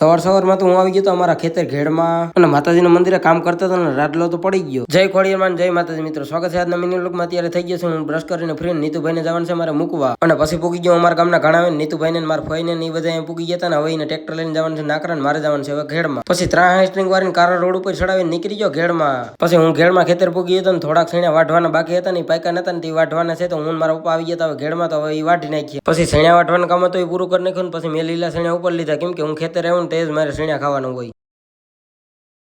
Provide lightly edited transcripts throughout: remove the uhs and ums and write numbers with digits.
સવારમાં તો હું આવી ગયો તો અમારા ખેતર ઘેડમાં અને માતાજીના મંદિરે કામ કરતા હતા ને રાડલો તો પડી ગયો. જય ખોડિયારમાં જય માતાજી મિત્રો, સ્વાગત છે આજના મિની લુકમાં. અત્યારે થઈ ગયો છે હું બ્રશ કરીને ફ્રી નીતુભાઈને જવાનું છે મારે મૂકવા અને પછી પૂગી ગયો અમારા ગામના ઘણા નીતુભાઈને મારા ફઈને ને એ બધા અહીં પૂગી ગયા હતા ને હવે એને ટ્રેક્ટર લઈને જવાનું છે નાકરા ને મારે જવાનું છે હવે ઘેડમાં. પછી 3 સ્ટ્રિંગ વાળીને કારા રોડ ઉપર ચડાવીને નીકળી ગયો ઘેડમાં. પછી હું ઘેડમાં ખેતર પૂગી હતો ને થોડાક સૈણા વાઢવાના બાકી હતા ને પાયકા નતા ને તે વાઢવાના છે તો હું મારા પપ્પા આવી ગયા હતા ઘેડમાં તો હવે એ વાઢી નાખીએ. પછી સૈણા વાઢવાનું કામ હતું એ પૂરું કરી નાખ્યું ને પછી મેં લીલા સૈણા ઉપર લીધા કેમ કે હું ખેતર આવ્યું ને તે જ મારે સૈણા ખાવાનું હોય.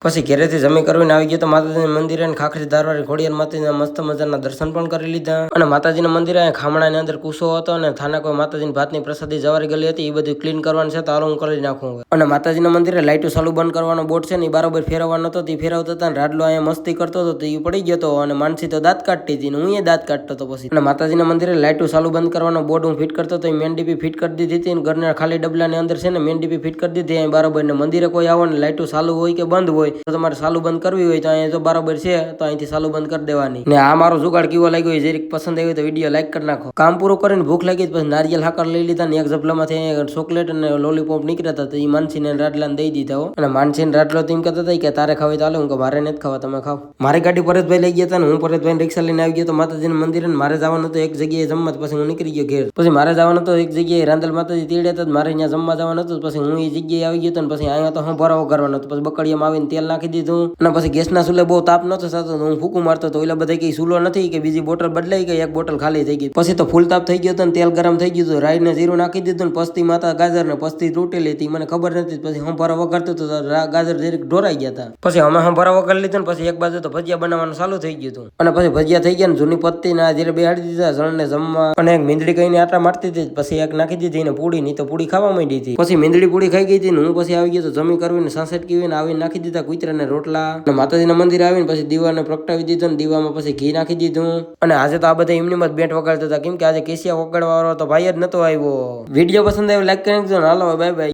પછી ઘરેથી જમી કરીને આવી ગયો તો માતાજીના મંદિરે ખાખરી ધારવાળી ખોડિયાર માતાજીના મસ્ત મજાના દર્શન પણ કરી લીધા અને માતાજીના મંદિરે ખામણાની અંદર કુસો હતો અને થાના કોઈ માતાજીની ભાતની પ્રસાદી જવારી ગયેલી હતી એ બધું ક્લીન કરવાનું છે તો હાલો હું કરી નાખું હવે. અને માતાજીના મંદિરે લાઈટો ચાલુ બંધ કરવાનો બોર્ડ છે ને એ બરાબર ફેરવવાનો હતો તે ફેરવતા હતા ને રાડલો અહીંયા મસ્તી કરતો હતો તો એ પડી ગયો હતો અને માનસી તો દાંત કાઢતી હતી ને હું એ દાંત કાઢતો હતો. પછી અને માતાજીના મંદિરે લાઈટો ચાલુ બંધ કરવાનો બોર્ડ હું ફિટ કરતો હતો એ મેન ડીપી ફિટ કરી દીધી હતી અને ઘરના ખાલી ડબલાની અંદર છે ને મેન ડીપી ફિટ કરી દીધી અહીં બરાબર ને મંદિરે કોઈ આવો ને લાઈટો ચાલુ હોય કે બંધ હોય તો તમારે ચાલુ બંધ કરવી હોય તો અહીંયા જો બરાબર છે તો અહીંથી ચાલુ બંધ કરી દેવાની. ને આ મારો જુગાડ કેવો લાગ્યો હોય જરીક પસંદ આવ્યો તો વિડીયો લાઈક કરી નાખો. કામ પૂરું કરીને ભૂખ લાગી પછી નારિયેલ હાકર લઈ લીધા ને એક ઝપલામાંથી ચોકલેટ અને લોલીપોપ નીકળ્યા હતા તો એ માનસીને રાડલાને દઈ દીધા હો. અને માનસીને રાડલો તેમ કહેતા હતા કે તારે ખાવી તો હાલે, હું કે મારે નથી ખાવા તમે ખાવ. મારી ગાડી પરેશભાઈ લઈ ગયા હતા ને હું પરેશભાઈ રિક્ષા લઈને આવી ગયો તો માતાજીના મંદિરે મારે જવાનું હતું એક જગ્યાએ જમવા. પછી હું નીકળી ગયો ઘેર. પછી મારે જવાનું હતું એક જગ્યાએ રાંદલ માતાજી તેડ્યા હતા મારે અહીંયા જમવા જવાનું હતું. પછી હું એ જગ્યાએ આવી ગયો ને પછી અહીંયા તો હું ભરાવો કરવાનો હતો. પછી બકડીયામાં આવીને તેલ નાખી દીધું અને પછી ગેસના ચૂલે બહુ તાપ નતો થતો હું ફૂકું મારતો તો ઓલા બધા કઈ ચૂલો નથી કે બીજી બોટલ બદલાઈ ગઈ, એક બોટલ ખાલી થઈ ગઈ. પછી તો ફૂલ તાપ થઈ ગયો હતો ને તેલ ગરમ થઈ ગયું હતું, રાઈ ને જીરું નાખી દીધું ને પસ્તી માતા ગાજર ને પસ્તી તૂટેલી હતી મને ખબર નથી. પછી હું ભરા વગરતો તો ગાજર જરીક ઢોરાઈ ગયા હતા. પછી અમે હું ભરા વગર લીધું ને પછી એક બાજુ તો ભજીયા બનાવવાનું ચાલુ થઈ ગયું હતું અને પછી ભજીયા થઈ ગયા ને જૂની પત્તી ના જીરે બેહાડી દીધા જણને જમવા અને એક મીંદડી કહીને આટા મારતી હતી. પછી એક નાખી દીધી ને પૂડી ની તો પૂડી ખાવા માંડી હતી. પછી મીંદડી પૂડી ખાઈ ગઈ હતી ને હું પછી આવી ગયો તો જમી કરવીને સાસેટ કીવીને આવીને નાખી દીધા કુતરાને રોટલા અને માતાજીના મંદિર આવીને પછી દીવાને પ્રગટાવી દીધો ને દીવામાં પછી ઘી નાખી દીધું. અને આજે તો આ બધા એમની મત બેટ વગાડતા હતા કેમ કે આજે કેસિયા વગાડવા વાળો તો ભાઈ જ નતો આવ્યો. વિડીયો પસંદ આવ્યો લાઈક કરી નાખજો. હાલો બાય બાય.